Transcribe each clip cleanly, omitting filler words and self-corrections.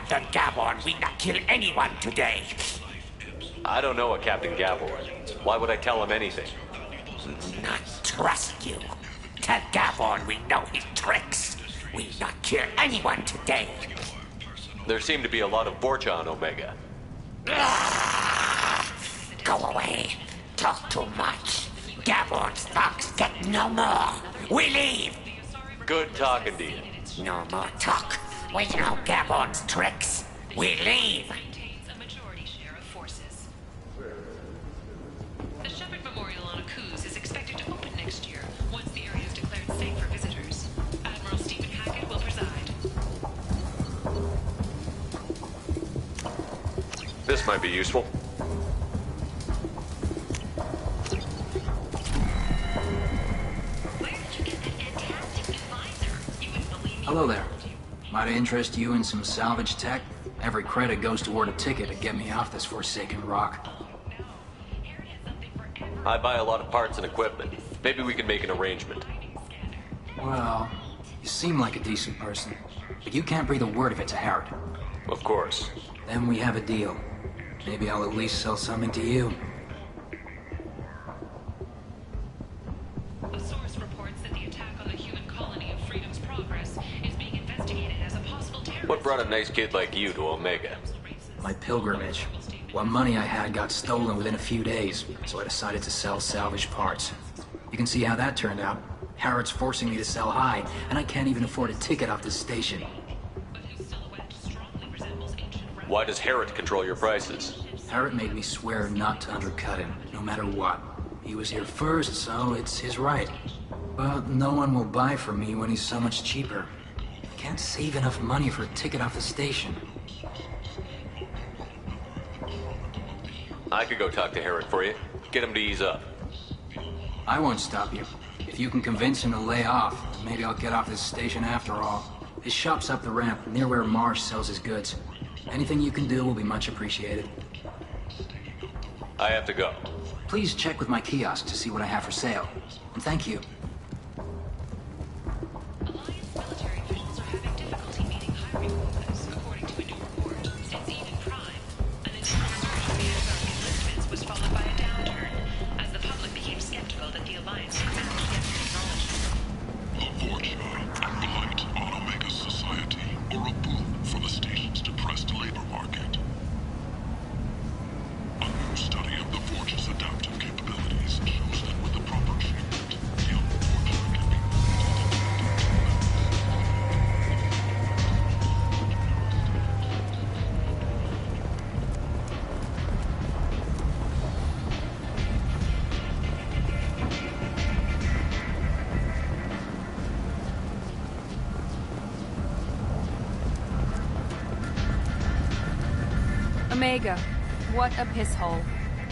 Captain Gavorn will not kill anyone today. I don't know a Captain Gavorn. Why would I tell him anything? Not trust you. Tell Gavorn we know his tricks. We'll not kill anyone today. There seem to be a lot of Vorcha on Omega. Go away. Talk too much. Gavorn's thugs get no more. We leave. Good talking to you. No more talk. We know Gavorn's tricks. We leave. The Shepard Memorial on Akuz is expected to open next year, once the area is declared safe for visitors. Admiral Stephen Hackett will preside. This might be useful. Hello there. Might I interest you in some salvage tech? Every credit goes toward a ticket to get me off this forsaken rock. I buy a lot of parts and equipment. Maybe we can make an arrangement. Well, you seem like a decent person, but you can't breathe a word of it to Harrod. Of course. Then we have a deal. Maybe I'll at least sell something to you. A source reports that the attack on the human colony of Freedom's Progress is being investigated as a possible terrorist. What brought a nice kid like you to Omega? My pilgrimage. What money I had got stolen within a few days, so I decided to sell salvage parts. You can see how that turned out. Harrod's forcing me to sell high, and I can't even afford a ticket off this station. Why does Harrod control your prices? Harrod made me swear not to undercut him, no matter what. He was here first, so it's his right. But no one will buy from me when he's so much cheaper. I can't save enough money for a ticket off the station. I could go talk to Harrod for you. Get him to ease up. I won't stop you. If you can convince him to lay off, maybe I'll get off this station after all. His shop's up the ramp, near where Marsh sells his goods. Anything you can do will be much appreciated. I have to go. Please check with my kiosk to see what I have for sale. And thank you. Alliance military officials are having difficulty meeting hiring quotas, according to a new report. Since Eden Prime, an initial surge in Vanguard enlistments was followed by a downturn, as the public became skeptical that the Alliance could match the technology. The Vorcha, a blight on Omega's society, or a boon for the station's depressed labor market. A new study of the Vorcha's adaptive capabilities shows that with the proper treatment, young Vorcha can be Omega, what a piss hole.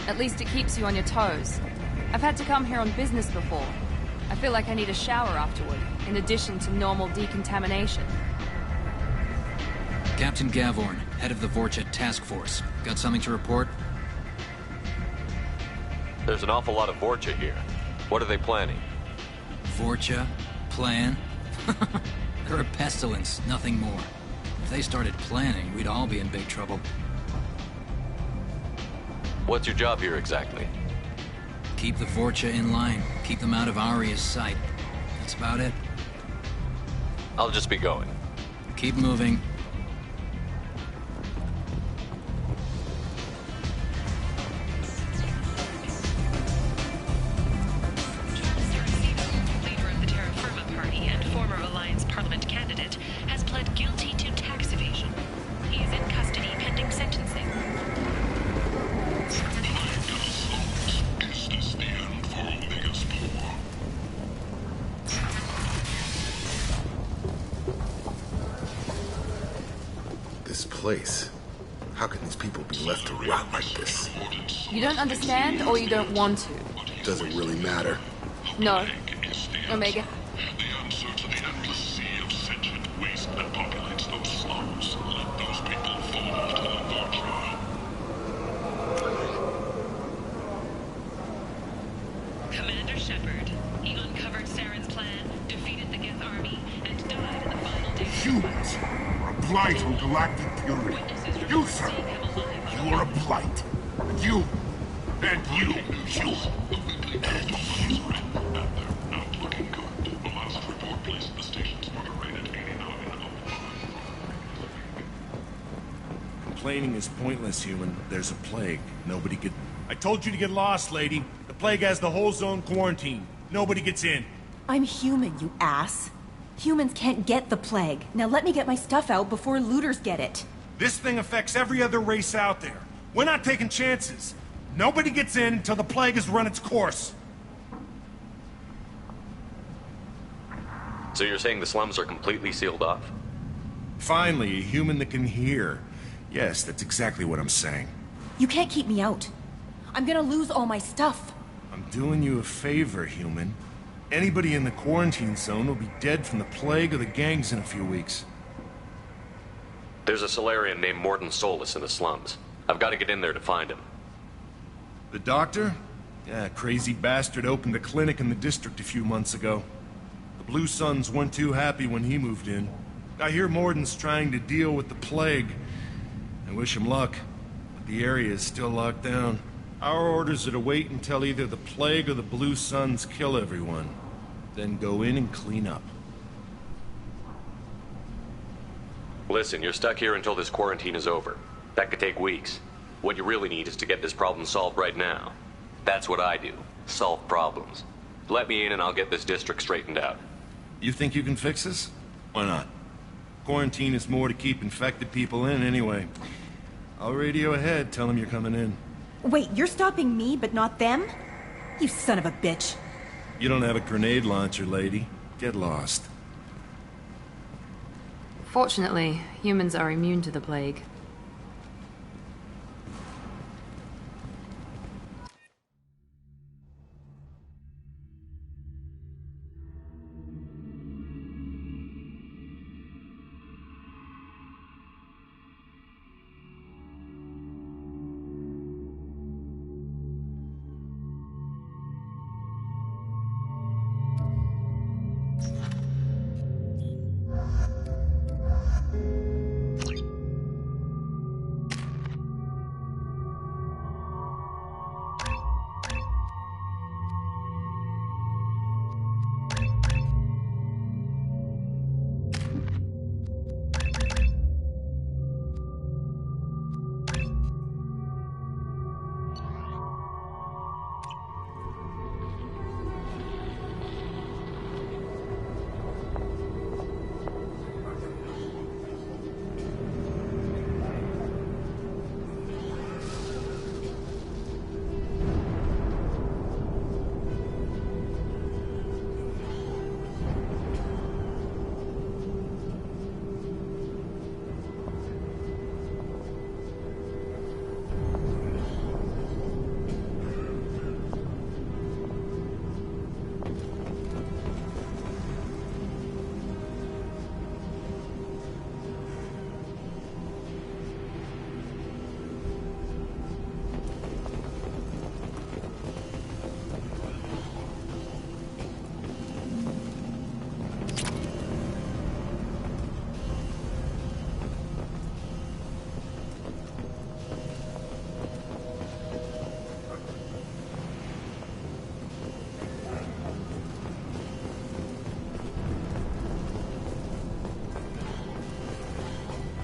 At least it keeps you on your toes. I've had to come here on business before. I feel like I need a shower afterward, in addition to normal decontamination. Captain Gavorn, head of the Vorcha Task Force. Got something to report? There's an awful lot of Vorcha here. What are they planning? Vorcha? Plan? They're a pestilence, nothing more. If they started planning, we'd all be in big trouble. What's your job here exactly? Keep the Vorcha in line. Keep them out of Aria's sight. That's about it. I'll just be going. Keep moving. Leader of the Terra Firma Party and former Alliance Parliament candidate, has pled guilty to tax evasion. He is in custody pending sentencing. Is this the end for Omega's power? This place. How can these people be left to rot like this? You don't understand, or you don't want to? Doesn't really matter. No. Omega. The answer to the endless sea of sentient waste that populates those slums. Let those people fall to the Vorcha. Commander Shepard, he uncovered Saren's plan, defeated the Geth army, and died in the final days. Humans are a blight on galactic Fury. You, sir. You are a blight. And you. And you. And you. Not looking good. The last report placed the station's murder rate at 89. Complaining is pointless, human. There's a plague. Nobody could... I told you to get lost, lady. The plague has the whole zone quarantined. Nobody gets in. I'm human, you ass. Humans can't get the plague. Now let me get my stuff out before looters get it. This thing affects every other race out there. We're not taking chances. Nobody gets in until the plague has run its course. So you're saying the slums are completely sealed off? Finally, a human that can hear. Yes, that's exactly what I'm saying. You can't keep me out. I'm gonna lose all my stuff. I'm doing you a favor, human. Anybody in the quarantine zone will be dead from the plague or the gangs in a few weeks. There's a Solarian named Mordin Solus in the slums. I've got to get in there to find him. The doctor? Yeah, crazy bastard opened a clinic in the district a few months ago. The Blue Suns weren't too happy when he moved in. I hear Mordin's trying to deal with the plague. I wish him luck, but the area is still locked down. Our orders are to wait until either the plague or the Blue Suns kill everyone. Then go in and clean up. Listen, you're stuck here until this quarantine is over. That could take weeks. What you really need is to get this problem solved right now. That's what I do. Solve problems. Let me in and I'll get this district straightened out. You think you can fix this? Why not? Quarantine is more to keep infected people in anyway. I'll radio ahead, tell them you're coming in. Wait, you're stopping me, but not them? You son of a bitch. You don't have a grenade launcher, lady. Get lost. Fortunately, humans are immune to the plague.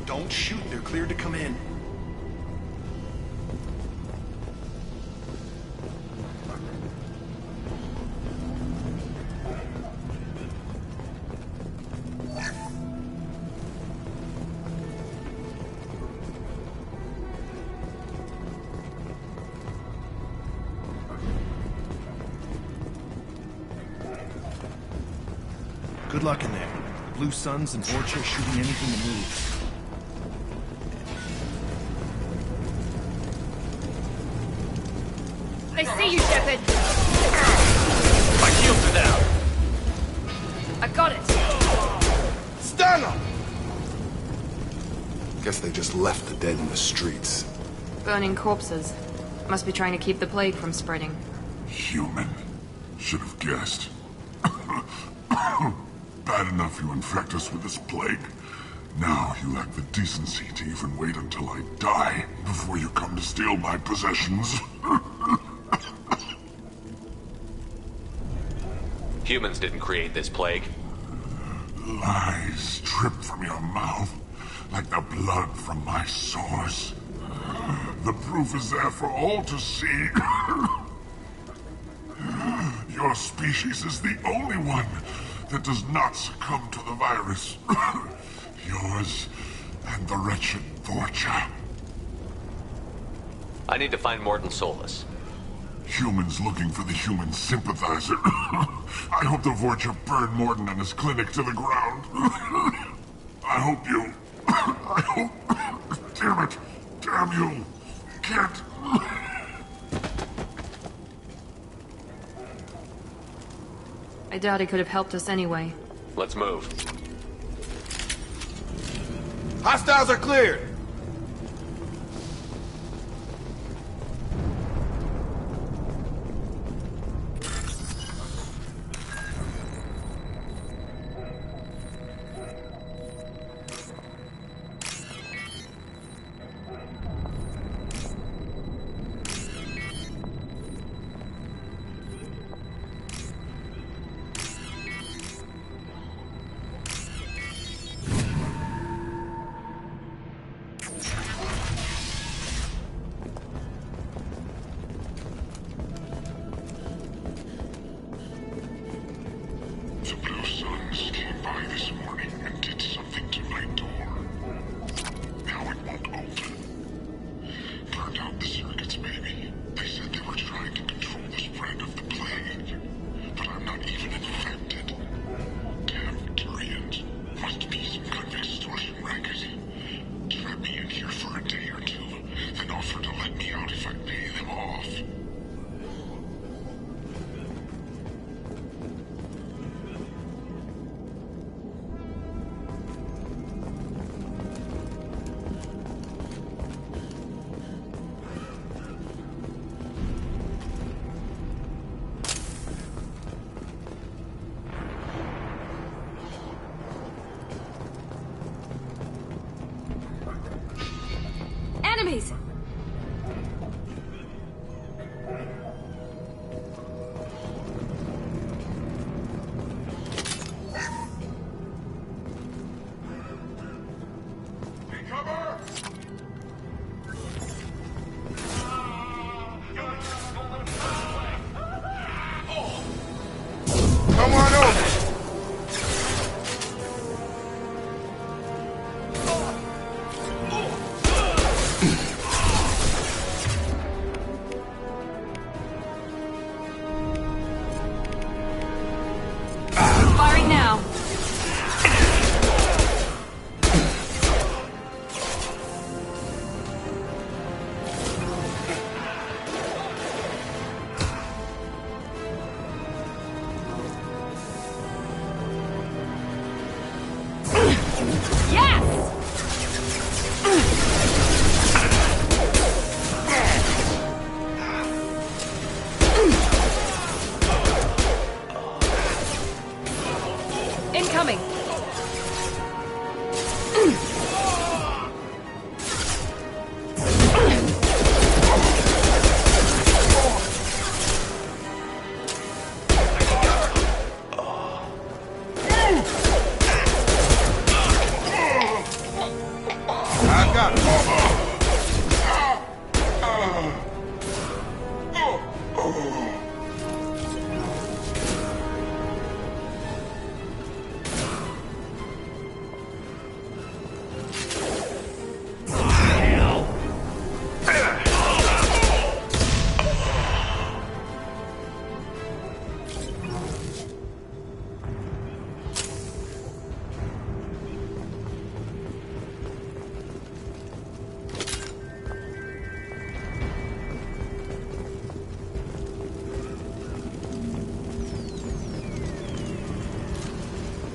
Don't shoot, they're cleared to come in. Good luck in there. The Blue Suns and Orcha shooting anything that moves. I see you, Shepard! My shields are down! I got it! Stun them! Guess they just left the dead in the streets. Burning corpses. Must be trying to keep the plague from spreading. Human. Should have guessed. Bad enough you infect us with this plague. Now you lack the decency to even wait until I die before you come to steal my possessions. Humans didn't create this plague. Lies drip from your mouth like the blood from my sores. The proof is there for all to see. Your species is the only one that does not succumb to the virus. Yours and the wretched Vorcha. I need to find Morton Solus. Humans looking for the human sympathizer. I hope the Vorcha burn Morton and his clinic to the ground. I hope you... I hope... Damn it! Damn you! Can't... I doubt he could have helped us anyway. Let's move. Hostiles are cleared! The Blue Suns came by this morning and did something to my door. Now it won't open. Burned out the circuits, maybe. They said they were trying to control the spread of the plague. But I'm not even infected. Damn Turians. Must be some kind of extortion racket. Trap me in here for a day or two, then offer to let me out if I pay them off. Enemies! Come on over! Firing now. Yes! Incoming! I got it.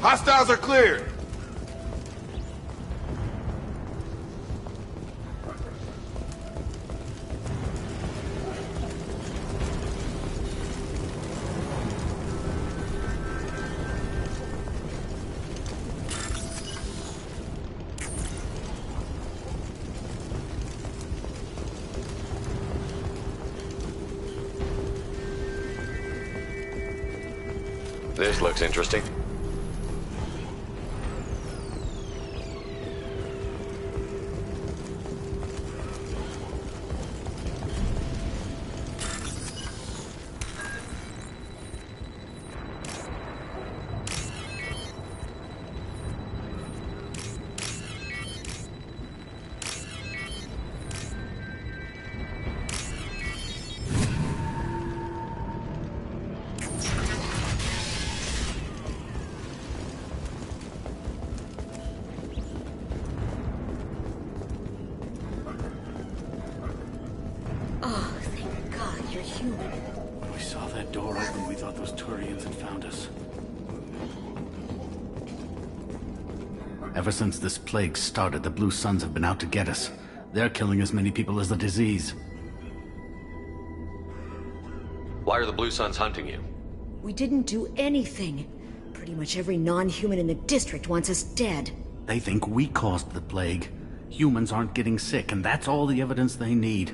Hostiles are cleared. This looks interesting. Oh, thank God you're human. When we saw that door open, we thought those Turians had found us. Ever since this plague started, the Blue Suns have been out to get us. They're killing as many people as the disease. Why are the Blue Suns hunting you? We didn't do anything. Pretty much every non-human in the district wants us dead. They think we caused the plague. Humans aren't getting sick, and that's all the evidence they need.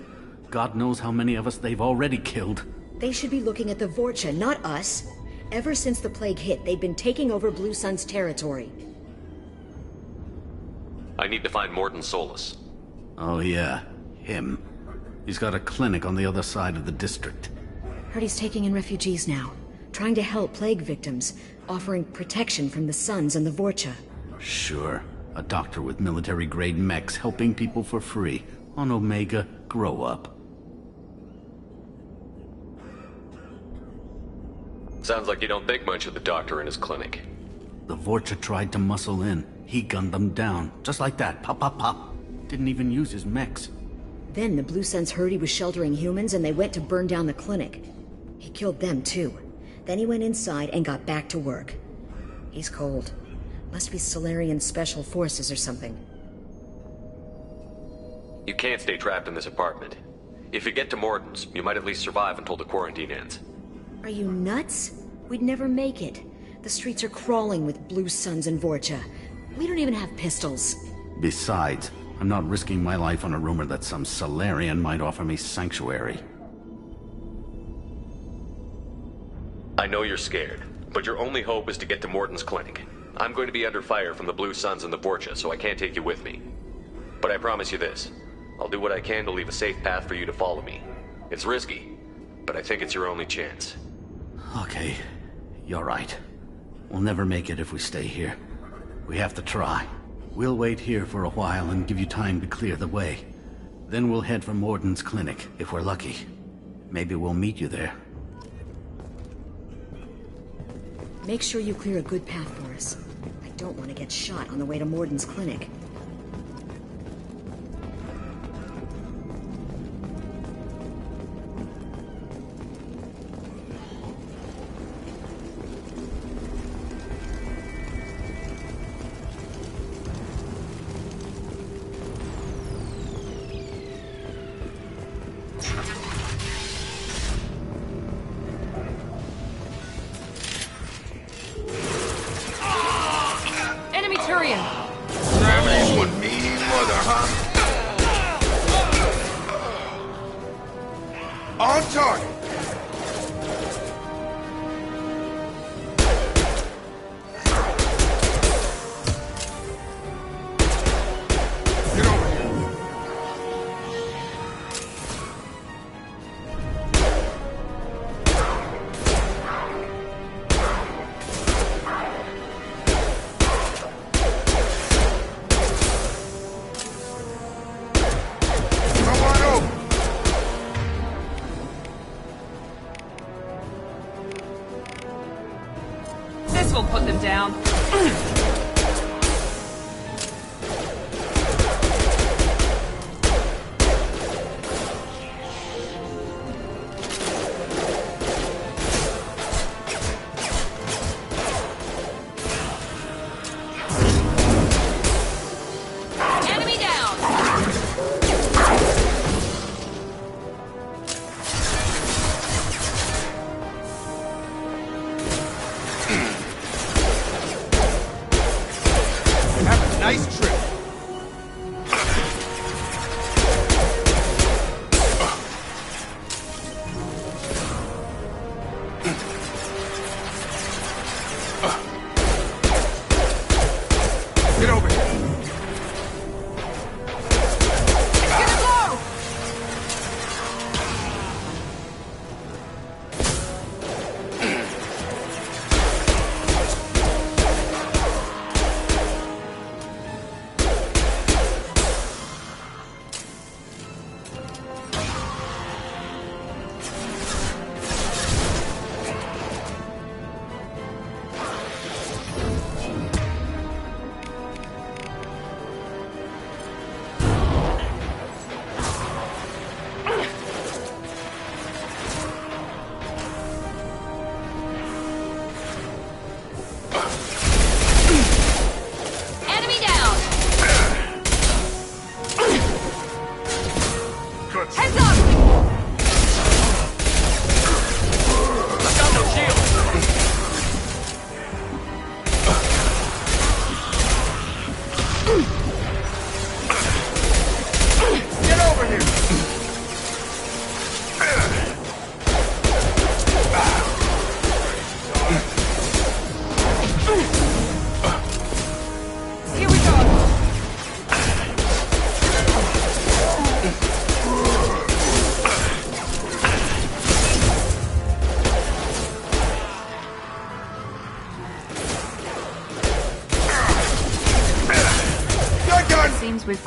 God knows how many of us they've already killed. They should be looking at the Vorcha, not us. Ever since the plague hit, they've been taking over Blue Sun's territory. I need to find Mordin Solus. Oh yeah, him. He's got a clinic on the other side of the district. Heard he's taking in refugees now. Trying to help plague victims. Offering protection from the Suns and the Vorcha. Sure. A doctor with military-grade mechs helping people for free. On Omega, grow up. Sounds like you don't think much of the doctor in his clinic. The Vorcha tried to muscle in. He gunned them down. Just like that. Pop, pop, pop. Didn't even use his mechs. Then the Blue Suns heard he was sheltering humans and they went to burn down the clinic. He killed them too. Then he went inside and got back to work. He's cold. Must be Solarian Special Forces or something. You can't stay trapped in this apartment. If you get to Mordin's, you might at least survive until the quarantine ends. Are you nuts? We'd never make it. The streets are crawling with Blue Suns and Vorcha. We don't even have pistols. Besides, I'm not risking my life on a rumor that some Solarian might offer me sanctuary. I know you're scared, but your only hope is to get to Mordin's clinic. I'm going to be under fire from the Blue Suns and the Vorcha, so I can't take you with me. But I promise you this. I'll do what I can to leave a safe path for you to follow me. It's risky, but I think it's your only chance. Okay, you're right. We'll never make it if we stay here. We have to try. We'll wait here for a while and give you time to clear the way. Then we'll head for Mordin's clinic, if we're lucky. Maybe we'll meet you there. Make sure you clear a good path for us. I don't want to get shot on the way to Mordin's clinic. Enemy Turian! Gravity's one mean mother, huh? On target. Get over here. Come on over. This will put them down. Enemy down!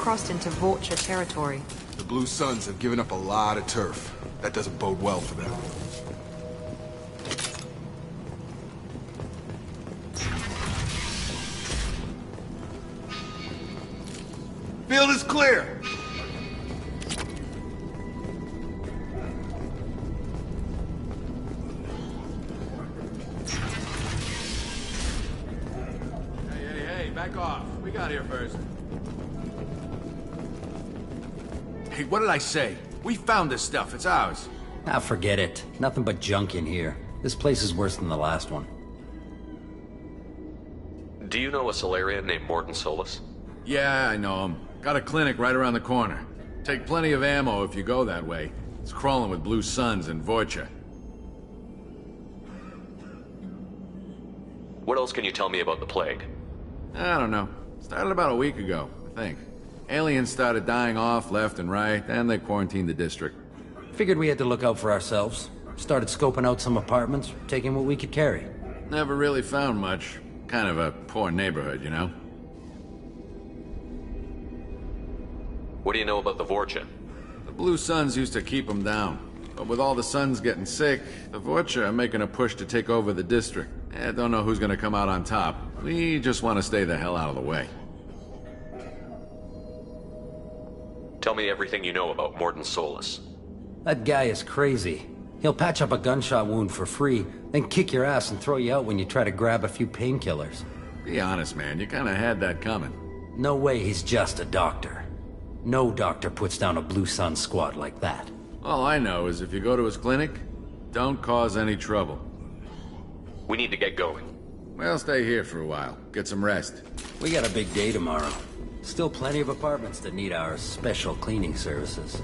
crossed into Vorcha territory. The Blue Suns have given up a lot of turf. That doesn't bode well for them. Field is clear! Hey, back off. We got here first. Hey, what did I say? We found this stuff. It's ours. Ah, forget it. Nothing but junk in here. This place is worse than the last one. Do you know a Solarian named Morton Solus? Yeah, I know him. Got a clinic right around the corner. Take plenty of ammo if you go that way. It's crawling with Blue Suns and Vorcha. What else can you tell me about the plague? I don't know. Started about a week ago, I think. Aliens started dying off left and right, and they quarantined the district. Figured we had to look out for ourselves. Started scoping out some apartments, taking what we could carry. Never really found much. Kind of a poor neighborhood, you know? What do you know about the Vorcha? The Blue Suns used to keep them down. But with all the Suns getting sick, the Vorcha are making a push to take over the district. I don't know who's gonna come out on top. We just want to stay the hell out of the way. Tell me everything you know about Morton Solus. That guy is crazy. He'll patch up a gunshot wound for free, then kick your ass and throw you out when you try to grab a few painkillers. Be honest, man. You kinda had that coming. No way he's just a doctor. No doctor puts down a Blue Sun squad like that. All I know is if you go to his clinic, don't cause any trouble. We need to get going. Well, stay here for a while. Get some rest. We got a big day tomorrow. Still plenty of apartments that need our special cleaning services.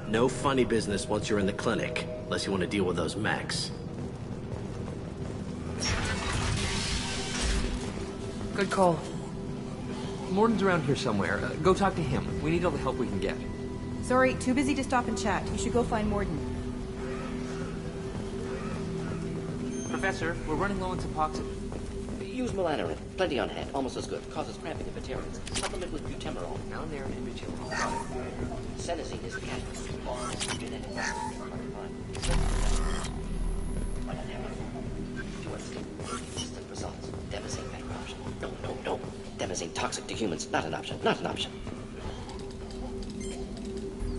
No funny business once you're in the clinic, unless you want to deal with those mechs. Good call. Morton's around here somewhere. Go talk to him. We need all the help we can get. Sorry, too busy to stop and chat. You should go find Morden. Professor, we're running low on Suboxone. Use Melanorin. Plenty on hand. Almost as good. Causes cramping if it tears. Supplement with butemerol. Down there in butemerol. Got it. Senesine is the catalyst. Instant results. Demazine better option. No. Demazine toxic to humans. Not an option. Not an option.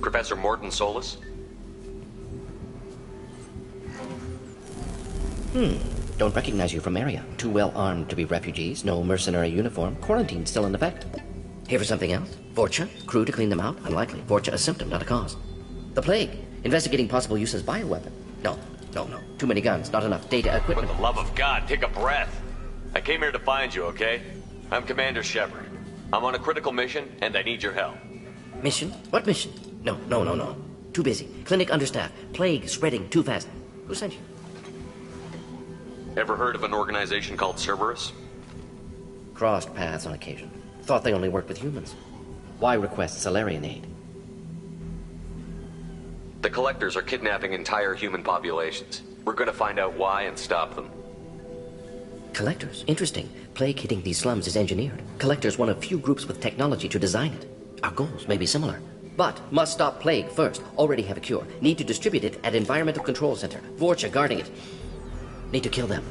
Professor Morton Solus? Don't recognize you from area. Too well armed to be refugees. No mercenary uniform. Quarantine still in effect. Here for something else? Vorcha? Crew to clean them out? Unlikely. Vorcha a symptom, not a cause. The plague. Investigating possible use as bioweapon. No. Too many guns. Not enough data, equipment. For the love of God, take a breath. I came here to find you, okay? I'm Commander Shepard. I'm on a critical mission, and I need your help. Mission? What mission? No. Too busy. Clinic understaffed. Plague spreading too fast. Who sent you? Ever heard of an organization called Cerberus? Crossed paths on occasion. Thought they only worked with humans. Why request Solarian aid? The Collectors are kidnapping entire human populations. We're gonna find out why and stop them. Collectors? Interesting. Plague hitting these slums is engineered. Collectors one of few groups with technology to design it. Our goals may be similar. But must stop plague first. Already have a cure. Need to distribute it at Environmental Control Center. Vorcha guarding it. Need to kill them.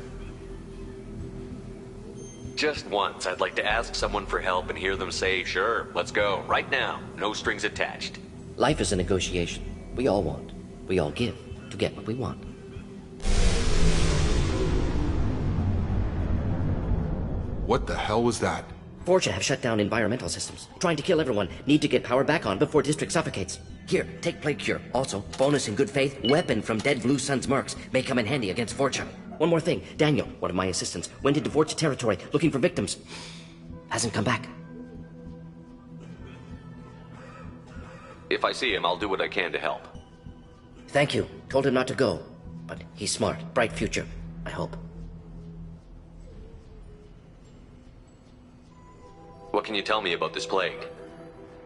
Just once, I'd like to ask someone for help and hear them say, sure, let's go, right now, no strings attached. Life is a negotiation. We all want. We all give to get what we want. What the hell was that? Vorcha have shut down environmental systems. Trying to kill everyone. Need to get power back on before District suffocates. Here, take Plague Cure. Also, bonus in good faith, weapon from dead Blue Sun's mercs. May come in handy against Vorcha. One more thing. Daniel, one of my assistants, went into Vorcha territory looking for victims. Hasn't come back. If I see him, I'll do what I can to help. Thank you. Told him not to go. But he's smart. Bright future. I hope. What can you tell me about this plague?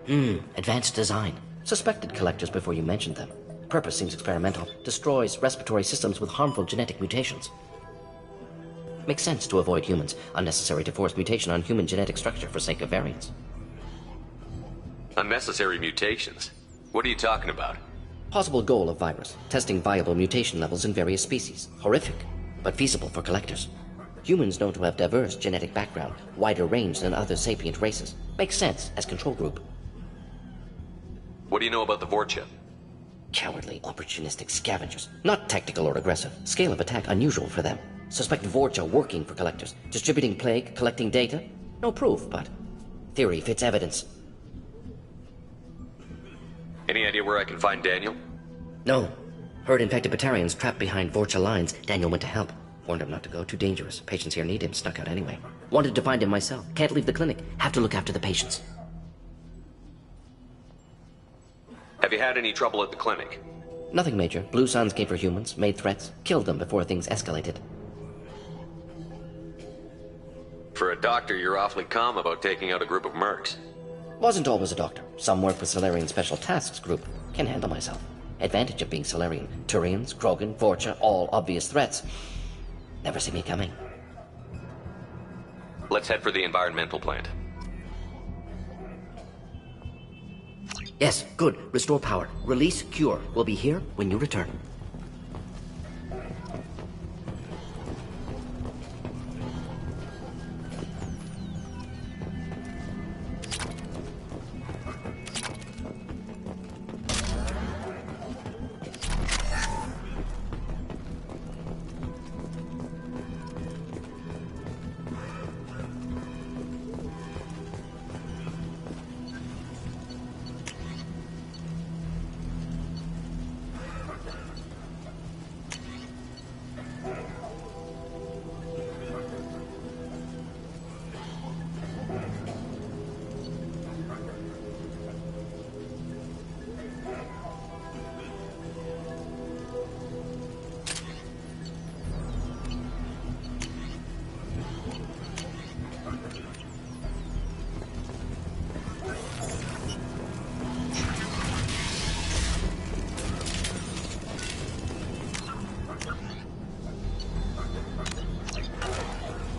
Advanced design. Suspected collectors before you mentioned them. Purpose seems experimental. Destroys respiratory systems with harmful genetic mutations. Makes sense to avoid humans. Unnecessary to force mutation on human genetic structure for sake of variance. Unnecessary mutations? What are you talking about? Possible goal of virus. Testing viable mutation levels in various species. Horrific, but feasible for collectors. Humans known to have diverse genetic background, wider range than other sapient races. Makes sense as control group. What do you know about the Vorcha? Cowardly, opportunistic scavengers. Not tactical or aggressive. Scale of attack unusual for them. Suspect Vorcha working for collectors. Distributing plague, collecting data. No proof, but theory fits evidence. Any idea where I can find Daniel? No. Heard infected Batarians trapped behind Vorcha lines. Daniel went to help. Warned him not to go. Too dangerous. Patients here need him. Snuck out anyway. Wanted to find him myself. Can't leave the clinic. Have to look after the patients. Have you had any trouble at the clinic? Nothing major. Blue Suns came for humans, made threats, killed them before things escalated. For a doctor, you're awfully calm about taking out a group of mercs. Wasn't always a doctor. Some work with Solarian Special Tasks Group. Can handle myself. Advantage of being Solarian. Turians, Krogan, Vorcha, all obvious threats. Never see me coming. Let's head for the environmental plant. Yes, good. Restore power. Release Cure. We'll be here when you return.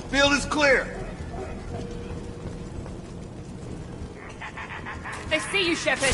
Field is clear. They see you, Shepard.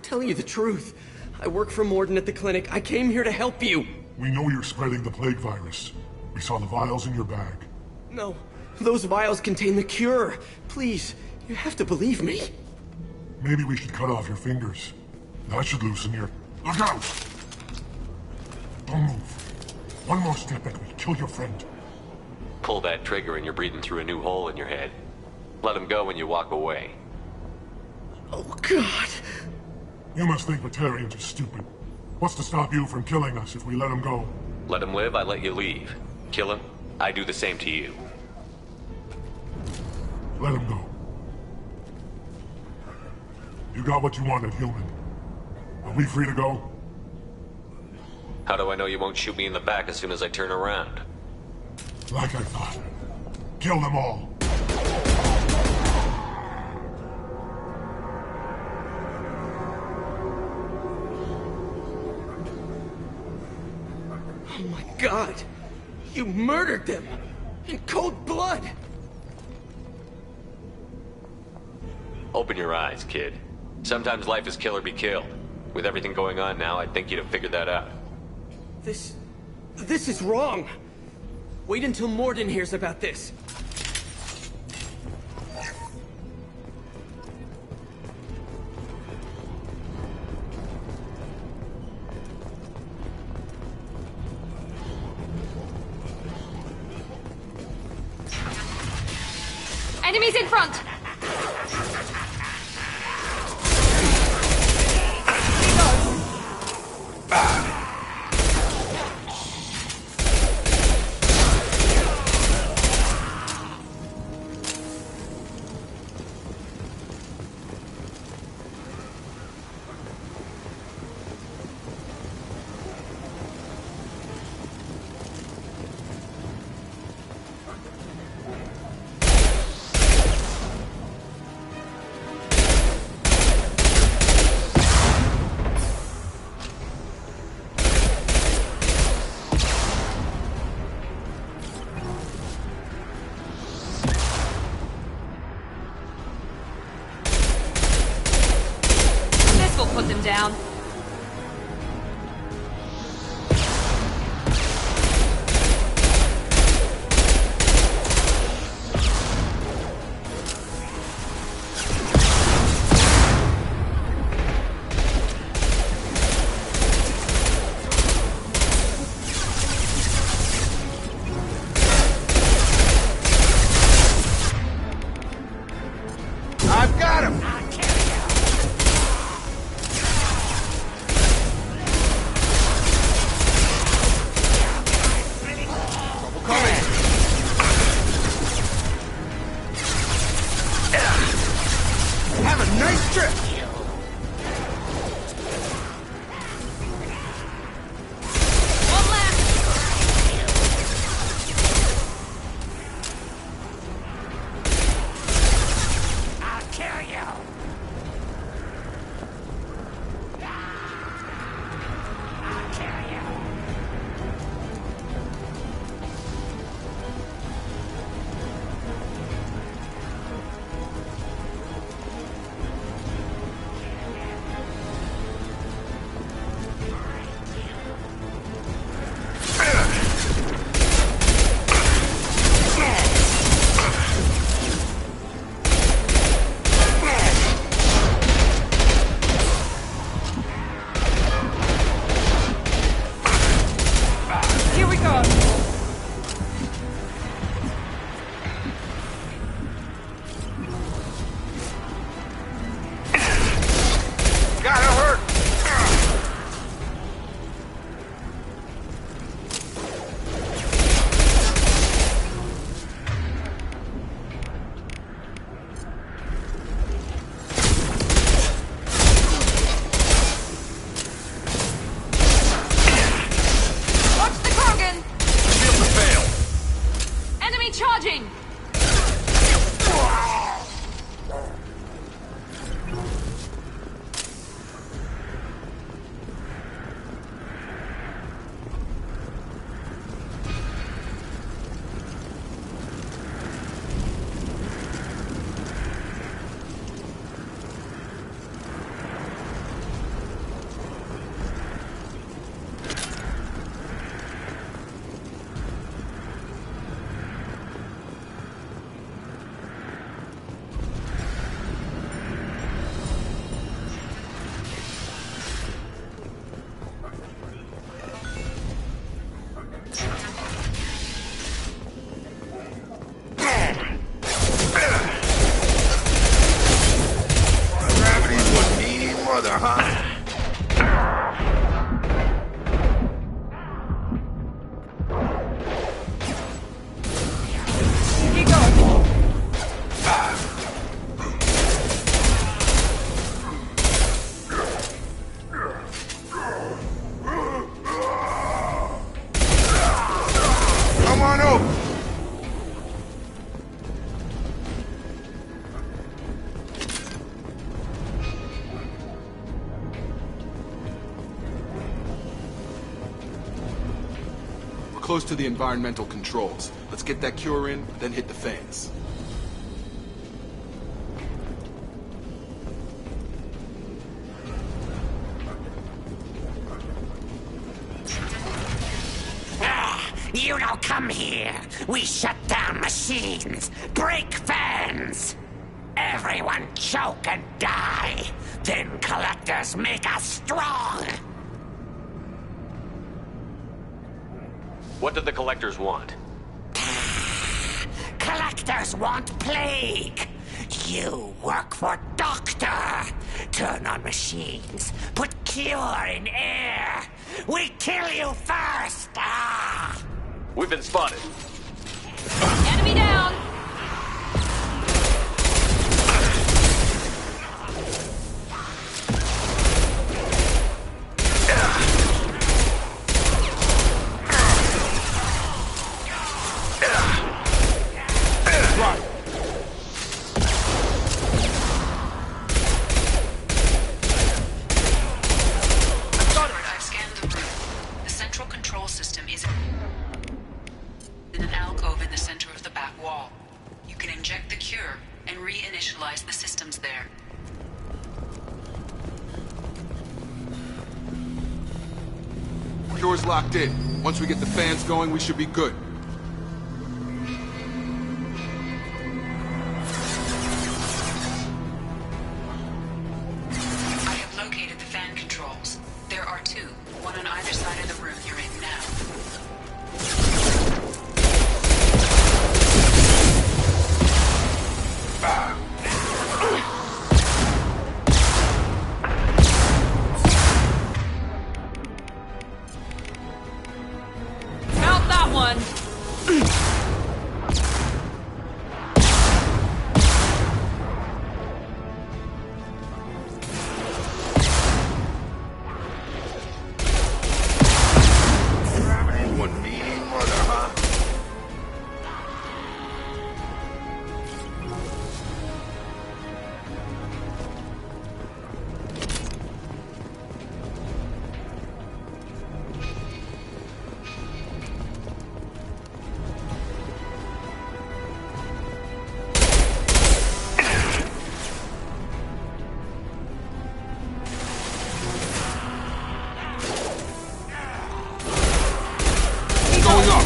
telling you the truth. I work for Morden at the clinic. I came here to help you. We know you're spreading the plague virus. We saw the vials in your bag. No, those vials contain the cure. Please, you have to believe me. Maybe we should cut off your fingers. That should loosen your... Look out! Don't move. One more step and we'll kill your friend. Pull that trigger and you're breathing through a new hole in your head. Let him go when you walk away. Oh, God. You must think Batarians are stupid. What's to stop you from killing us if we let him go? Let him live, I let you leave. Kill him, I do the same to you. Let him go. You got what you wanted, human. Are we free to go? How do I know you won't shoot me in the back as soon as I turn around? Like I thought. Kill them all. Oh my God! You murdered them! In cold blood! Open your eyes, kid. Sometimes life is kill or be killed. With everything going on now, I'd think you'd have figured that out. This is wrong! Wait until Morden hears about this. Enemies in front! close to the environmental controls. Let's get that cure in, then hit the fans. You don't come here. We shut down machines, break fans. Everyone choke and die. Then collectors make us strong. What do the collectors want? Collectors want plague. You work for Doctor. Turn on machines. Put cure in air. We kill you first. Ah! We've been spotted. Enemy down! I've scanned the room. The central control system is in an alcove in the center of the back wall. You can inject the cure and reinitialize the systems there. Cure's locked in. Once we get the fans going, we should be good. I have located the fan controls. There are two, one on either side of the room you're in now. Count that one! One mean mother, huh? Going up.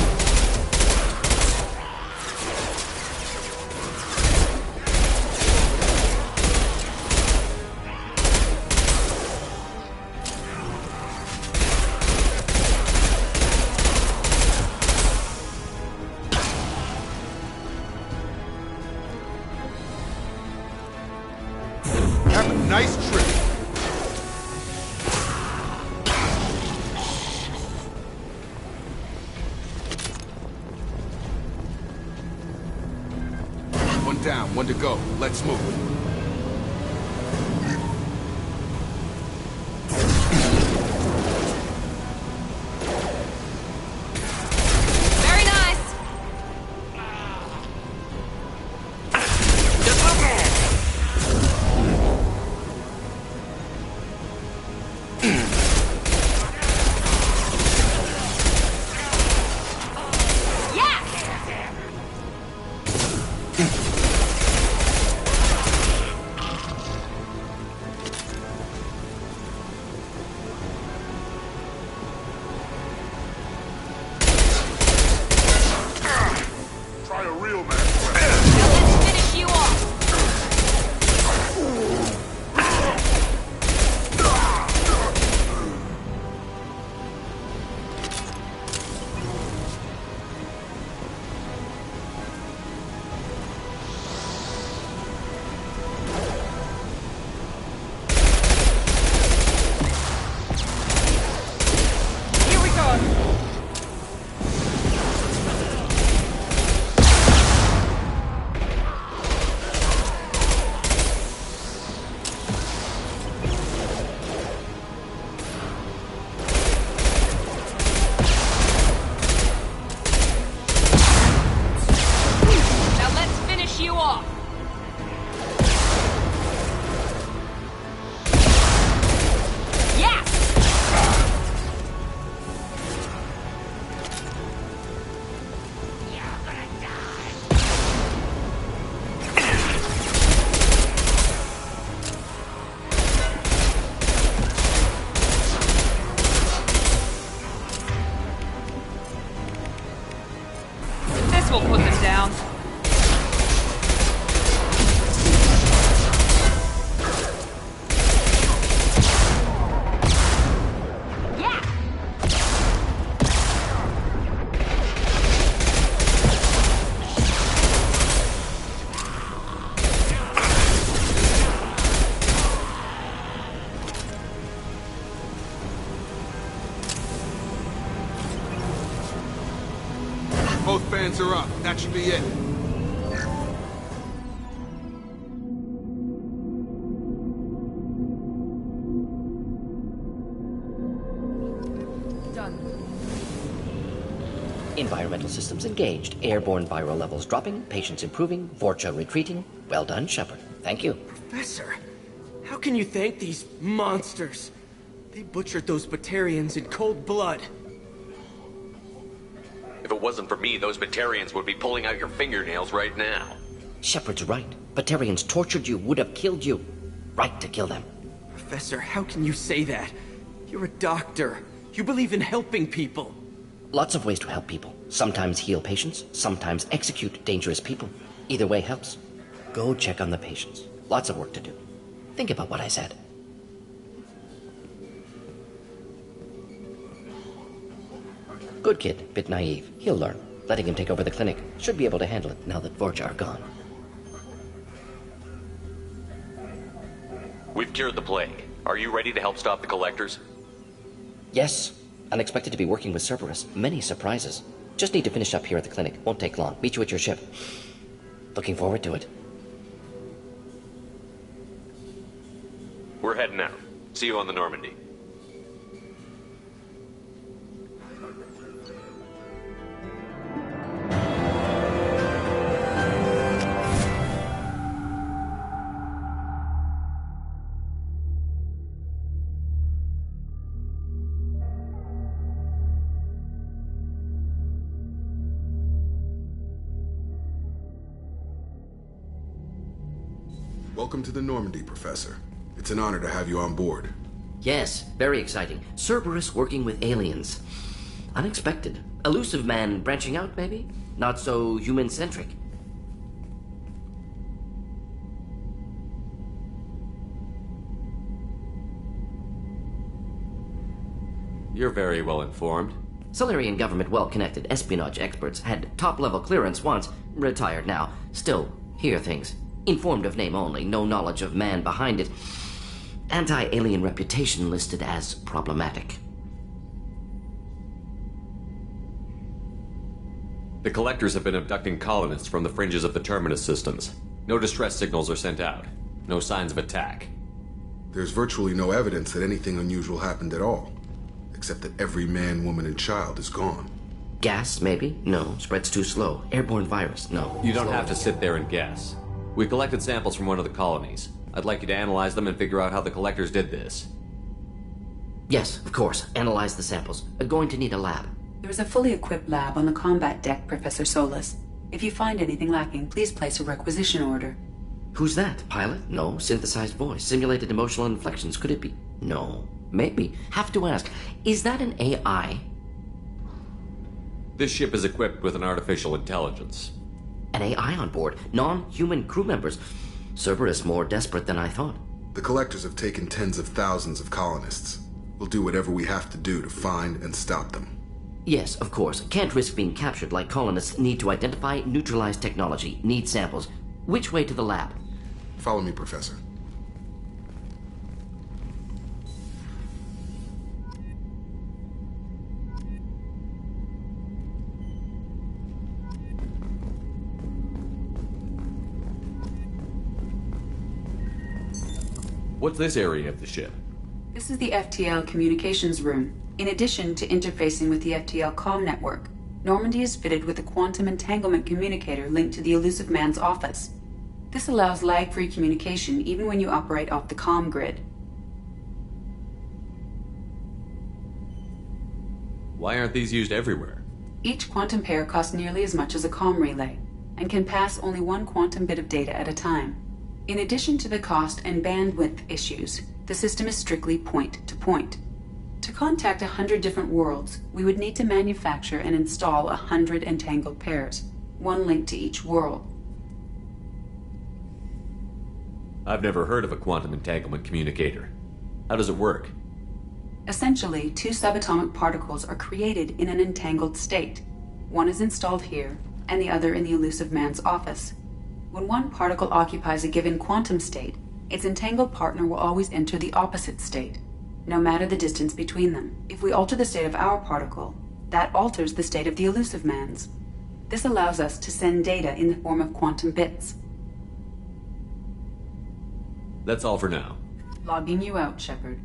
Have a nice trip. One down, one to go. Let's move. Very nice! Yeah! This will put them down. Both fans are up. That should be it. Done. Environmental systems engaged. Airborne viral levels dropping. Patients improving. Vorcha retreating. Well done, Shepard. Thank you. Professor, how can you thank these monsters? They butchered those Batarians in cold blood. If it wasn't for me, those Batarians would be pulling out your fingernails right now. Shepard's right. Batarians tortured you, would have killed you. Right to kill them. Professor, how can you say that? You're a doctor. You believe in helping people. Lots of ways to help people. Sometimes heal patients, sometimes execute dangerous people. Either way helps. Go check on the patients. Lots of work to do. Think about what I said. Good kid, bit naive. He'll learn. Letting him take over the clinic. Should be able to handle it now that Vorcha are gone. We've cured the plague. Are you ready to help stop the Collectors? Yes. Unexpected to be working with Cerberus. Many surprises. Just need to finish up here at the clinic. Won't take long. Meet you at your ship. Looking forward to it. We're heading out. See you on the Normandy. Welcome to the Normandy, Professor. It's an honor to have you on board. Yes, very exciting. Cerberus working with aliens. Unexpected. Elusive man branching out, maybe? Not so human-centric. You're very well informed. Solarian government well-connected espionage experts had top-level clearance once, retired now. Still, hear things. Informed of name only, no knowledge of man behind it. Anti-alien reputation listed as problematic. The Collectors have been abducting colonists from the fringes of the Terminus systems. No distress signals are sent out. No signs of attack. There's virtually no evidence that anything unusual happened at all. Except that every man, woman, and child is gone. Gas, maybe? No. Spreads too slow. Airborne virus? No. You don't have to sit there and guess. We collected samples from one of the colonies. I'd like you to analyze them and figure out how the Collectors did this. Yes, of course. Analyze the samples. Going to need a lab. There is a fully equipped lab on the combat deck, Professor Solis. If you find anything lacking, please place a requisition order. Who's that? Pilot? No. Synthesized voice. Simulated emotional inflections. Could it be? No. Maybe. Have to ask. Is that an AI? This ship is equipped with an artificial intelligence. An AI on board? Non-human crew members? Cerberus more desperate than I thought. The Collectors have taken tens of thousands of colonists. We'll do whatever we have to do to find and stop them. Yes, of course. Can't risk being captured like colonists need to identify, neutralize technology, need samples. Which way to the lab? Follow me, Professor. What's this area of the ship? This is the FTL communications room. In addition to interfacing with the FTL comm network, Normandy is fitted with a quantum entanglement communicator linked to the Elusive Man's office. This allows lag-free communication even when you operate off the comm grid. Why aren't these used everywhere? Each quantum pair costs nearly as much as a comm relay, and can pass only one quantum bit of data at a time. In addition to the cost and bandwidth issues, the system is strictly point-to-point. To contact 100 different worlds, we would need to manufacture and install 100 entangled pairs. one link to each world. I've never heard of a quantum entanglement communicator. How does it work? Essentially, two subatomic particles are created in an entangled state. One is installed here, and the other in the Elusive Man's office. When one particle occupies a given quantum state, its entangled partner will always enter the opposite state, no matter the distance between them. If we alter the state of our particle, that alters the state of the Elusive Man's. This allows us to send data in the form of quantum bits. That's all for now. Logging you out, Shepard.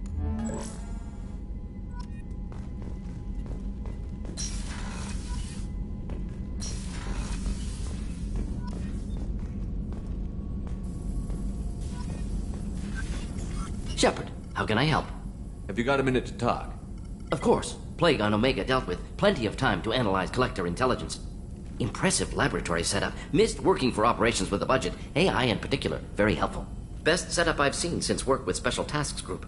Shepard, how can I help? Have you got a minute to talk? Of course. Plague on Omega dealt with. Plenty of time to analyze collector intelligence. Impressive laboratory setup. Missed working for operations with a budget. AI in particular. Very helpful. Best setup I've seen since work with Special Tasks Group.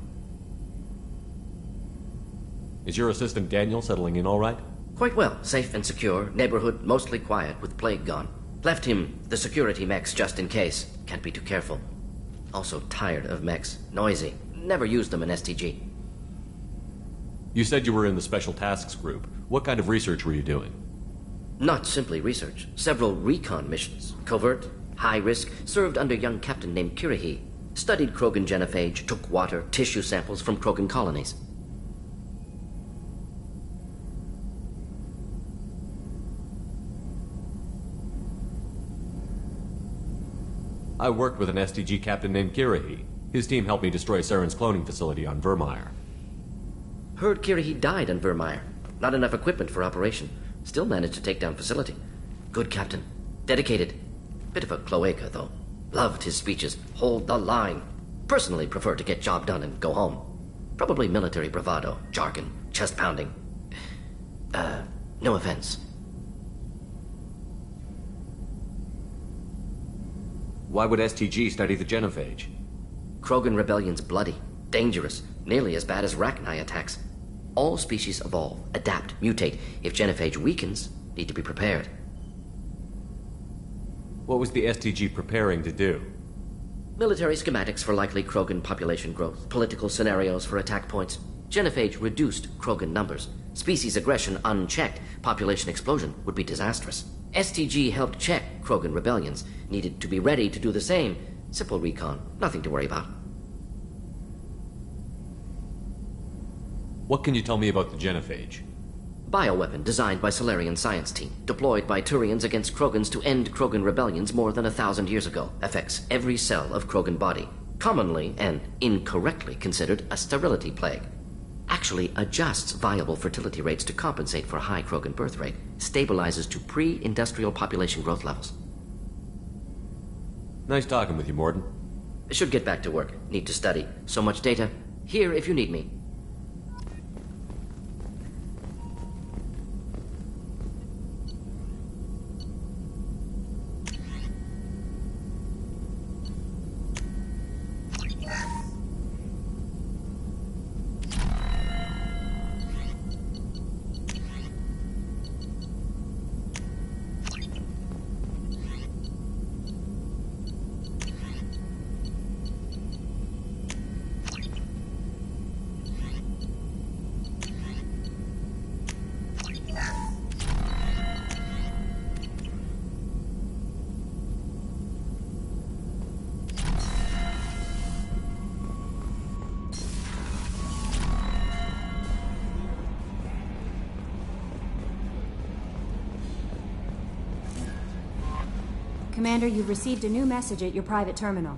Is your assistant Daniel settling in all right? Quite well. Safe and secure. Neighborhood mostly quiet with Plague gone. Left him the security mechs just in case. Can't be too careful. Also tired of mechs. Noisy. Never used them in STG. You said you were in the Special Tasks Group. What kind of research were you doing? Not simply research. Several recon missions. Covert, high risk, served under a young captain named Kirihi. Studied Krogan genophage, took water, tissue samples from Krogan colonies. I worked with an STG captain named Kirihi. His team helped me destroy Saren's cloning facility on Vermeer. Heard Kirihi died on Vermeer. Not enough equipment for operation. Still managed to take down facility. Good captain. Dedicated. Bit of a cloaca, though. Loved his speeches. Hold the line. Personally prefer to get job done and go home. Probably military bravado, jargon, chest pounding. No offense. Why would STG study the genophage? Krogan rebellion's bloody, dangerous, nearly as bad as Rachni attacks. All species evolve, adapt, mutate. If genophage weakens, need to be prepared. What was the STG preparing to do? Military schematics for likely Krogan population growth, political scenarios for attack points. Genophage reduced Krogan numbers. Species aggression unchecked, population explosion would be disastrous. STG helped check Krogan rebellions, needed to be ready to do the same. Simple recon, nothing to worry about. What can you tell me about the genophage? Bioweapon designed by Solarian science team, deployed by Turians against Krogans to end Krogan rebellions more than 1,000 years ago. Affects every cell of Krogan body. Commonly and incorrectly considered a sterility plague. Actually adjusts viable fertility rates to compensate for a high Krogan birth rate. Stabilizes to pre-industrial population growth levels. Nice talking with you, Mordin. Should get back to work. Need to study. So much data. Here if you need me. Commander, you've received a new message at your private terminal.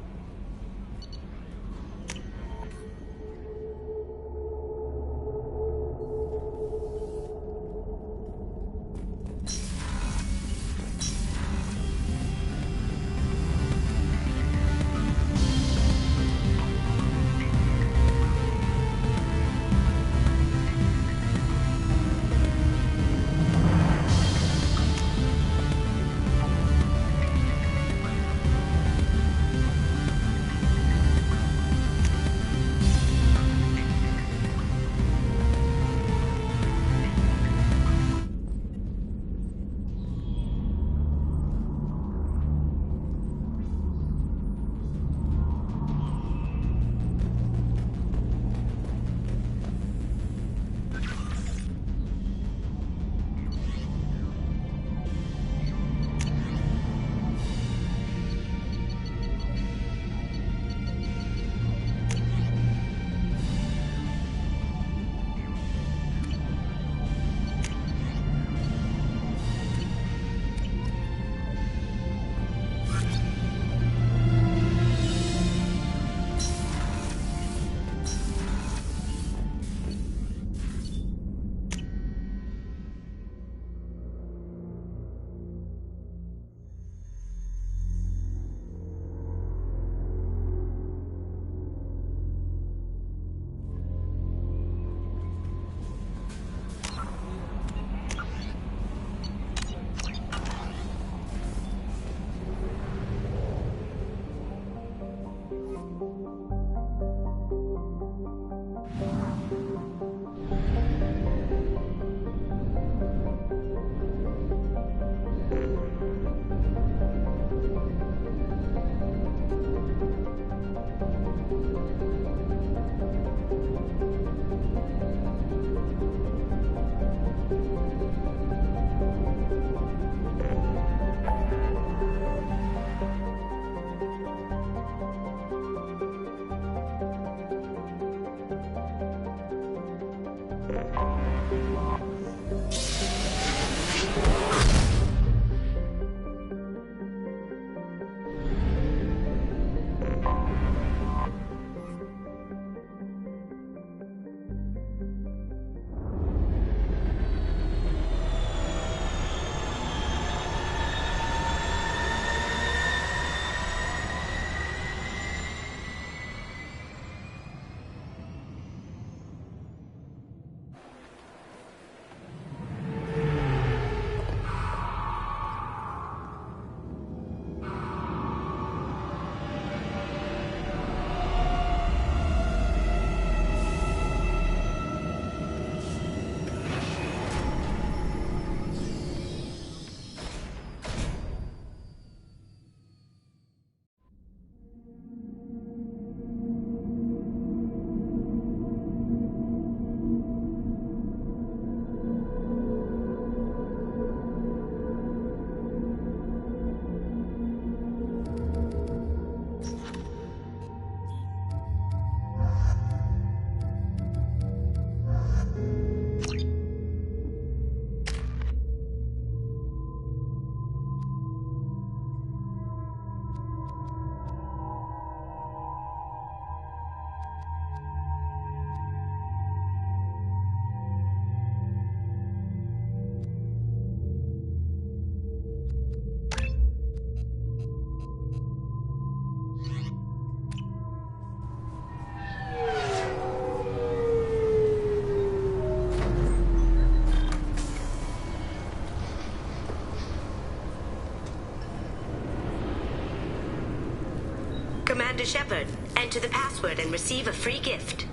Commander Shepard. Enter the password and receive a free gift.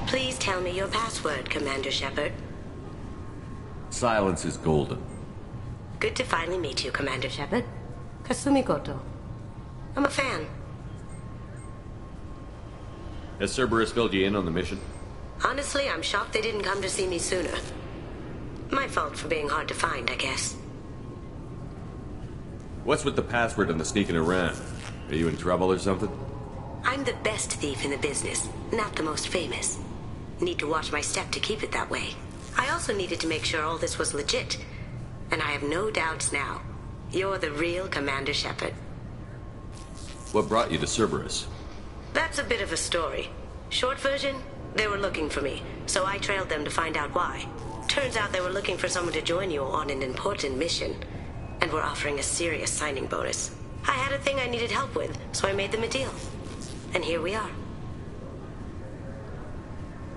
Please tell me your password, Commander Shepard. Silence is golden. Good to finally meet you, Commander Shepard. Kasumi Goto. I'm a fan. Has Cerberus filled you in on the mission? Honestly, I'm shocked they didn't come to see me sooner. My fault for being hard to find, I guess. What's with the password and the sneaking around? Are you in trouble or something? I'm the best thief in the business, not the most famous. Need to watch my step to keep it that way. I also needed to make sure all this was legit. And I have no doubts now. You're the real Commander Shepard. What brought you to Cerberus? That's a bit of a story. Short version, they were looking for me, so I trailed them to find out why. Turns out they were looking for someone to join you on an important mission, and were offering a serious signing bonus. I had a thing I needed help with, so I made them a deal. And here we are.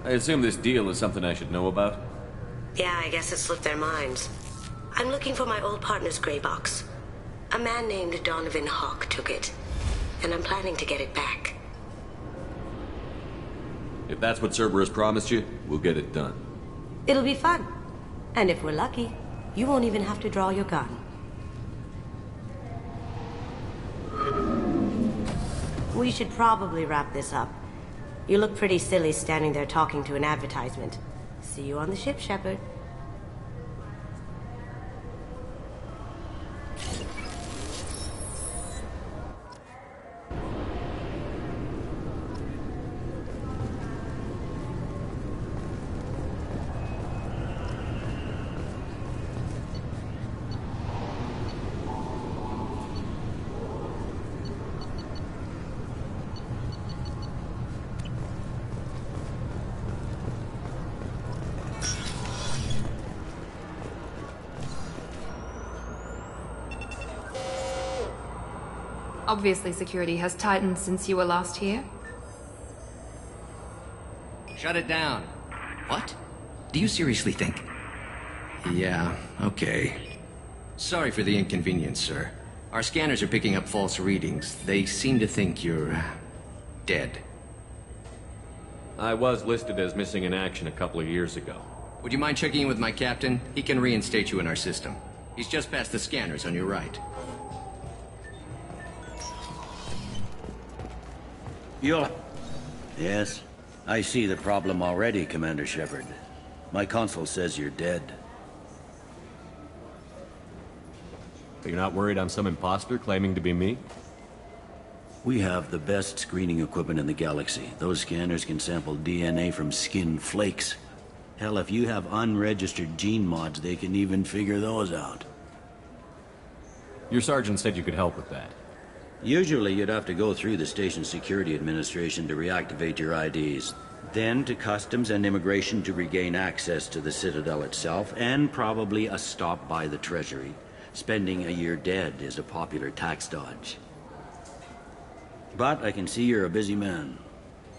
I assume this deal is something I should know about? Yeah, I guess it slipped their minds. I'm looking for my old partner's gray box. A man named Donovan Hawk took it, and I'm planning to get it back. If that's what Cerberus promised you, we'll get it done. It'll be fun. And if we're lucky, you won't even have to draw your gun. We should probably wrap this up. You look pretty silly standing there talking to an advertisement. See you on the ship, Shepard. Obviously, security has tightened since you were last here. Shut it down. What? Do you seriously think? Yeah, okay. Sorry for the inconvenience, sir. Our scanners are picking up false readings. They seem to think you're... dead. I was listed as missing in action a couple of years ago. Would you mind checking in with my captain? He can reinstate you in our system. He's just past the scanners on your right. Yes? I see the problem already, Commander Shepard. My console says you're dead. But you're not worried I'm some imposter claiming to be me? We have the best screening equipment in the galaxy. Those scanners can sample DNA from skin flakes. Hell, if you have unregistered gene mods, they can even figure those out. Your sergeant said you could help with that. Usually you'd have to go through the station security administration to reactivate your IDs. Then to customs and immigration to regain access to the Citadel itself, and probably a stop by the Treasury. Spending a year dead is a popular tax dodge. But I can see you're a busy man.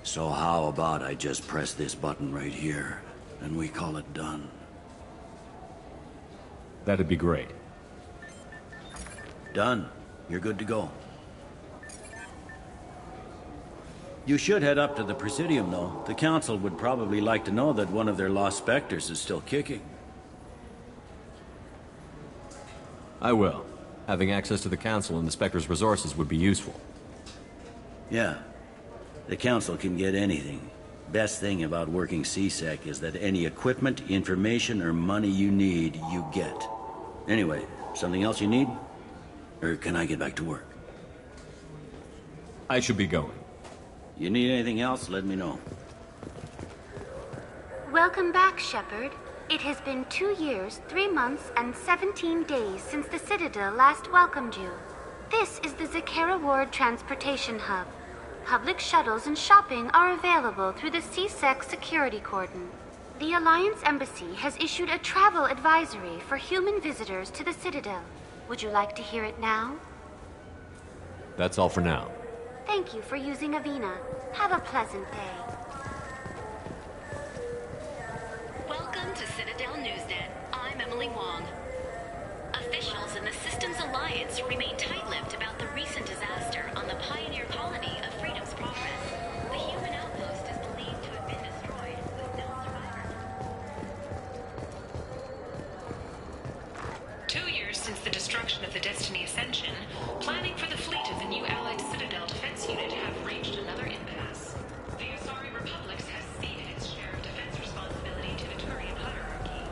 So how about I just press this button right here, and we call it done? That'd be great. Done. You're good to go. You should head up to the Presidium, though. The Council would probably like to know that one of their lost Spectres is still kicking. I will. Having access to the Council and the Spectre's resources would be useful. Yeah. The Council can get anything. Best thing about working C-Sec is that any equipment, information, or money you need, you get. Anyway, something else you need? Or can I get back to work? I should be going. You need anything else, let me know. Welcome back, Shepard. It has been 2 years, 3 months, and 17 days since the Citadel last welcomed you. This is the Zakera Ward Transportation Hub. Public shuttles and shopping are available through the C-Sec security cordon. The Alliance Embassy has issued a travel advisory for human visitors to the Citadel. Would you like to hear it now? That's all for now. Thank you for using Avina. Have a pleasant day. Welcome to Citadel Newsnet. I'm Emily Wong. A officials in the Systems Alliance remain tight-lipped about the recent disaster on the pioneer colony of Freedom's Progress. The human outpost is believed to have been destroyed, with no survivors. 2 years since the destruction of the Destiny Ascension, planning for the fleet of the new Allied Citadel Defense Unit have reached another impasse. The Asari Republic has ceded its share of defense responsibility to the Turian hierarchy.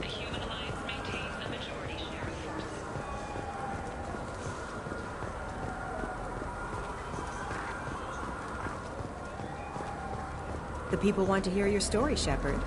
The Human Alliance maintains a majority share of force. The people want to hear your story, Shepard.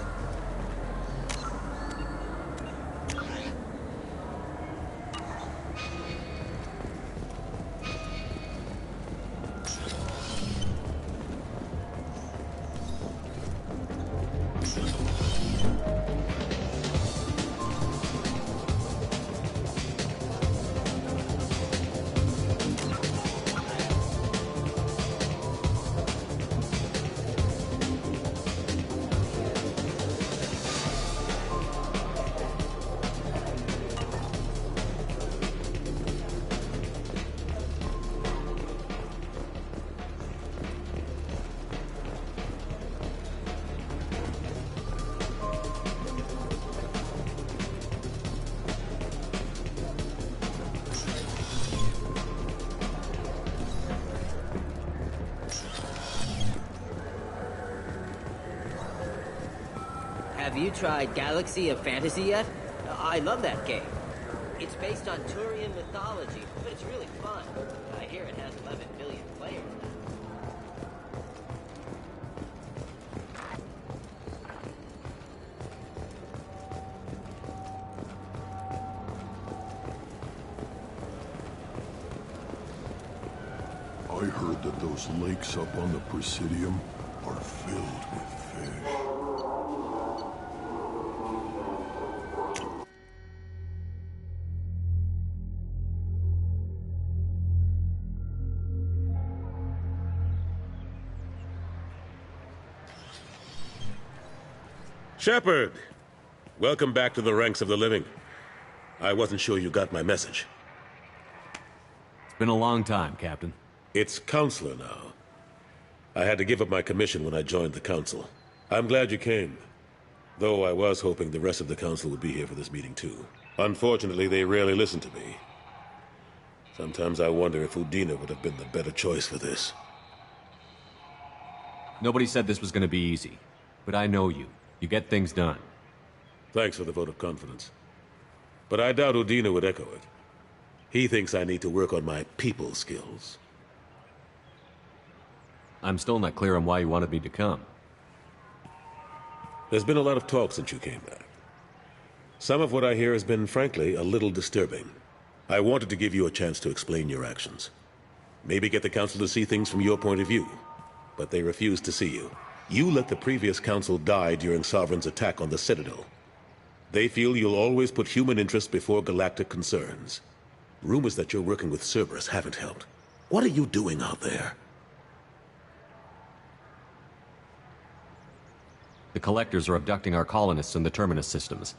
Have you tried Galaxy of Fantasy yet? I love that game. It's based on Turian mythology, but it's really fun. I hear it has 11 million players now. I heard that those lakes up on the Presidium are filled with fish. Shepard! Welcome back to the ranks of the living. I wasn't sure you got my message. It's been a long time, Captain. It's Counselor now. I had to give up my commission when I joined the Council. I'm glad you came. Though I was hoping the rest of the Council would be here for this meeting too. Unfortunately, they rarely listen to me. Sometimes I wonder if Udina would have been the better choice for this. Nobody said this was going to be easy. But I know you. You get things done. Thanks for the vote of confidence. But I doubt Udina would echo it. He thinks I need to work on my people skills. I'm still not clear on why you wanted me to come. There's been a lot of talk since you came back. Some of what I hear has been, frankly, a little disturbing. I wanted to give you a chance to explain your actions. Maybe get the Council to see things from your point of view. But they refuse to see you. You let the previous Council die during Sovereign's attack on the Citadel. They feel you'll always put human interest before galactic concerns. Rumors that you're working with Cerberus haven't helped. What are you doing out there? The Collectors are abducting our colonists in the Terminus systems.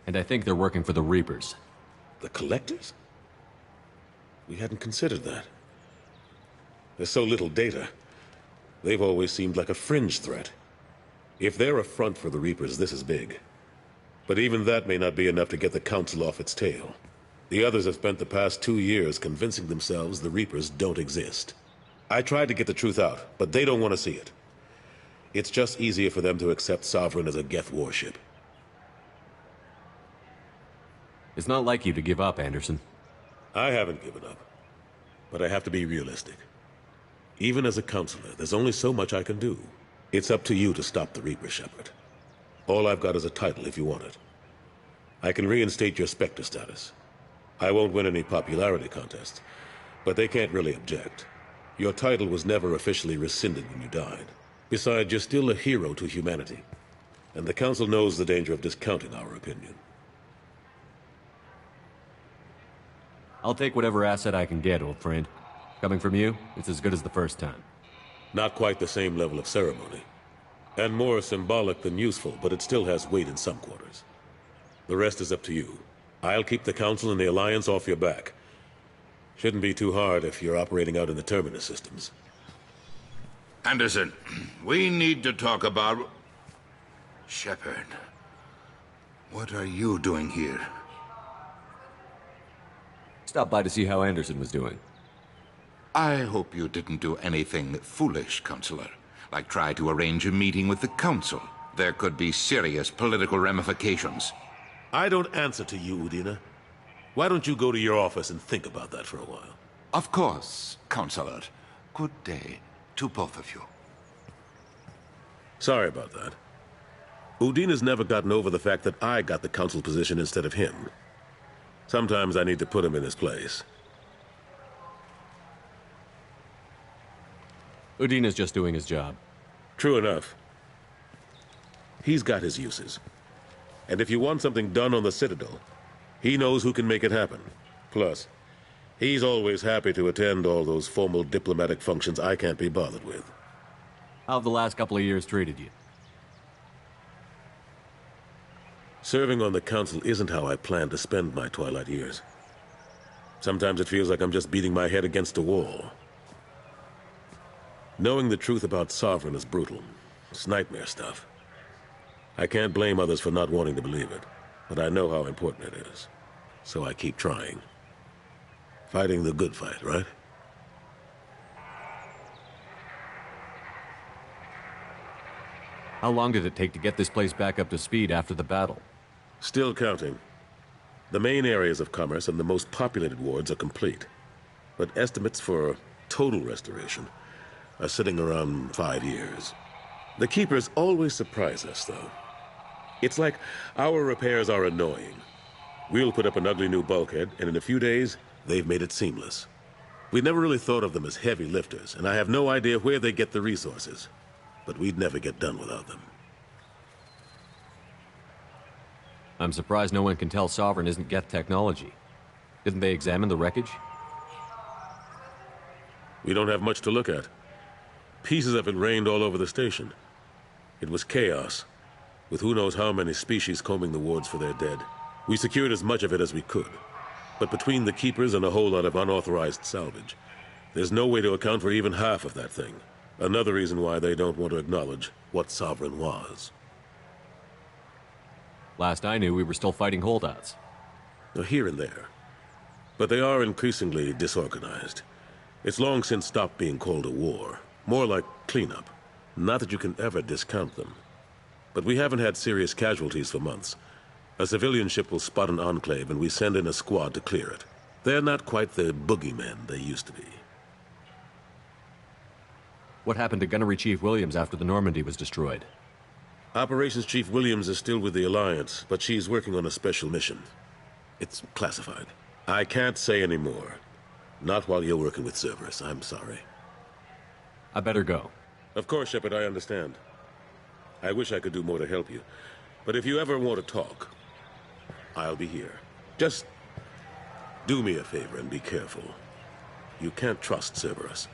And I think they're working for the Reapers. The Collectors? We hadn't considered that. There's so little data. They've always seemed like a fringe threat. If they're a front for the Reapers, this is big. But even that may not be enough to get the Council off its tail. The others have spent the past 2 years convincing themselves the Reapers don't exist. I tried to get the truth out, but they don't want to see it. It's just easier for them to accept Sovereign as a Geth warship. It's not like you to give up, Anderson. I haven't given up. But I have to be realistic. Even as a counselor, there's only so much I can do. It's up to you to stop the Reaper, Shepard. All I've got is a title if you want it. I can reinstate your Spectre status. I won't win any popularity contests, but they can't really object. Your title was never officially rescinded when you died. Besides, you're still a hero to humanity. And the Council knows the danger of discounting our opinion. I'll take whatever asset I can get, old friend. Coming from you, it's as good as the first time. Not quite the same level of ceremony. And more symbolic than useful, but it still has weight in some quarters. The rest is up to you. I'll keep the Council and the Alliance off your back. Shouldn't be too hard if you're operating out in the Terminus systems. Anderson, we need to talk about... Shepard, what are you doing here? Stopped by to see how Anderson was doing. I hope you didn't do anything foolish, Counselor. Like try to arrange a meeting with the Council. There could be serious political ramifications. I don't answer to you, Udina. Why don't you go to your office and think about that for a while? Of course, Counselor. Good day to both of you. Sorry about that. Udina's never gotten over the fact that I got the Council position instead of him. Sometimes I need to put him in his place. Udina's just doing his job. True enough. He's got his uses. And if you want something done on the Citadel, he knows who can make it happen. Plus, he's always happy to attend all those formal diplomatic functions I can't be bothered with. How have the last couple of years treated you? Serving on the Council isn't how I plan to spend my twilight years. Sometimes it feels like I'm just beating my head against a wall. Knowing the truth about Sovereign is brutal. It's nightmare stuff. I can't blame others for not wanting to believe it, but I know how important it is. So I keep trying. Fighting the good fight, right? How long did it take to get this place back up to speed after the battle? Still counting. The main areas of commerce and the most populated wards are complete. But estimates for total restoration are sitting around 5 years. The Keepers always surprise us, though. It's like our repairs are annoying. We'll put up an ugly new bulkhead, and in a few days, they've made it seamless. We never really thought of them as heavy lifters, and I have no idea where they get the resources. But we'd never get done without them. I'm surprised no one can tell Sovereign isn't Geth technology. Didn't they examine the wreckage? We don't have much to look at. Pieces of it rained all over the station. It was chaos, with who knows how many species combing the wards for their dead. We secured as much of it as we could. But between the Keepers and a whole lot of unauthorized salvage, there's no way to account for even half of that thing. Another reason why they don't want to acknowledge what Sovereign was. Last I knew, we were still fighting holdouts. Here and there. But they are increasingly disorganized. It's long since stopped being called a war. More like cleanup. Not that you can ever discount them. But we haven't had serious casualties for months. A civilian ship will spot an enclave and we send in a squad to clear it. They're not quite the boogeymen they used to be. What happened to Gunnery Chief Williams after the Normandy was destroyed? Operations Chief Williams is still with the Alliance, but she's working on a special mission. It's classified. I can't say any more. Not while you're working with Cerberus, I'm sorry. I better go. Of course, Shepard, I understand. I wish I could do more to help you. But if you ever want to talk, I'll be here. Just do me a favor and be careful. You can't trust Cerberus.